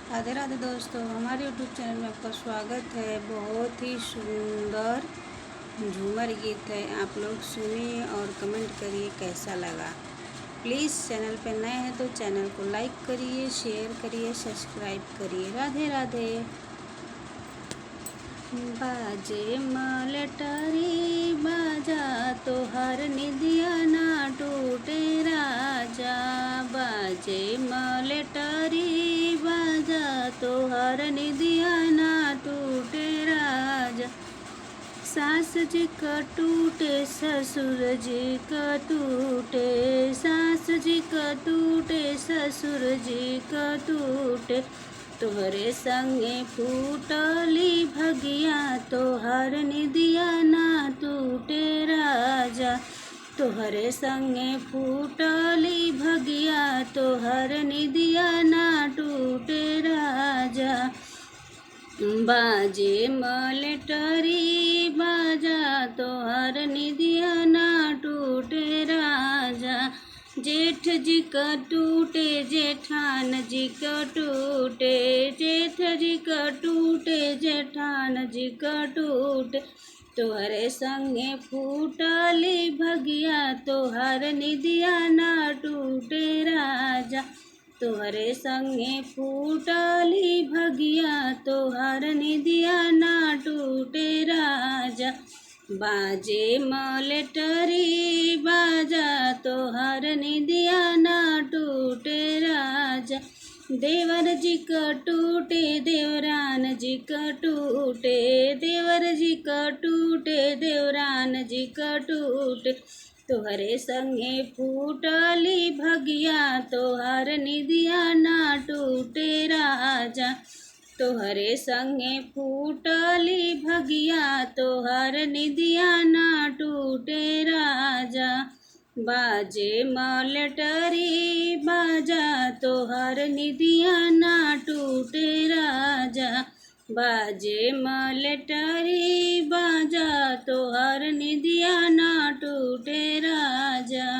राधे राधे दोस्तों, हमारे YouTube channel में आपका स्वागत है। बहुत ही सुंदर झूमर गीत है, आप लोग सुनिए और कमेंट करिए कैसा लगा। प्लीज़ चैनल पर नए हैं तो चैनल को लाइक करिए, शेयर करिए, सब्सक्राइब करिए। राधे राधे। बाजे मलटरी बाजा तोहर निदिया ना टूटे राजा, बाजे मलटरी बाजा तोहर निदिया ना टूटे राजा। सास जी का टूटे ससुर जी का टूटे, सास जी का टूटे ससुर जी का टूटे, तोहरे संगे फूटली भगिया तोहर निदिया ना टूटे राजा, तोहरे संगे फूटली भगिया तोहर निदिया ना टूटे राजा। बाजे मलटरी बाजा तोहर निदिया ना टूटे राजा। जेठ जी का टूटे जेठान जी का टूटे, जेठ जी का टूटे जेठान जी का टूटे, तोहरे संगे फूटली भगिया तोहर निदिया ना टूटे राजा, तोहरे संगे फूटली भगिया तोहर निदिया ना टूटे राजा। बाजे मलटरी बाजा तोहर निदिया ना टूटे राजा। देवर जी का टूटे देवरान जी का टूटे, देवर जी का टूटे देवरान जी का टूटे, तोहरे संगे फूटली भगिया तोहर निदिया ना टूटे राजा, तोहरे संगे फूटली भगिया तोहर निदिया ना टूटे राजा। बाजे मलटरी बाजा तोहर निदिया ना टूटे राजा, बाजे मलटरी बाजा तोहर निदिया ना टूटे राजा।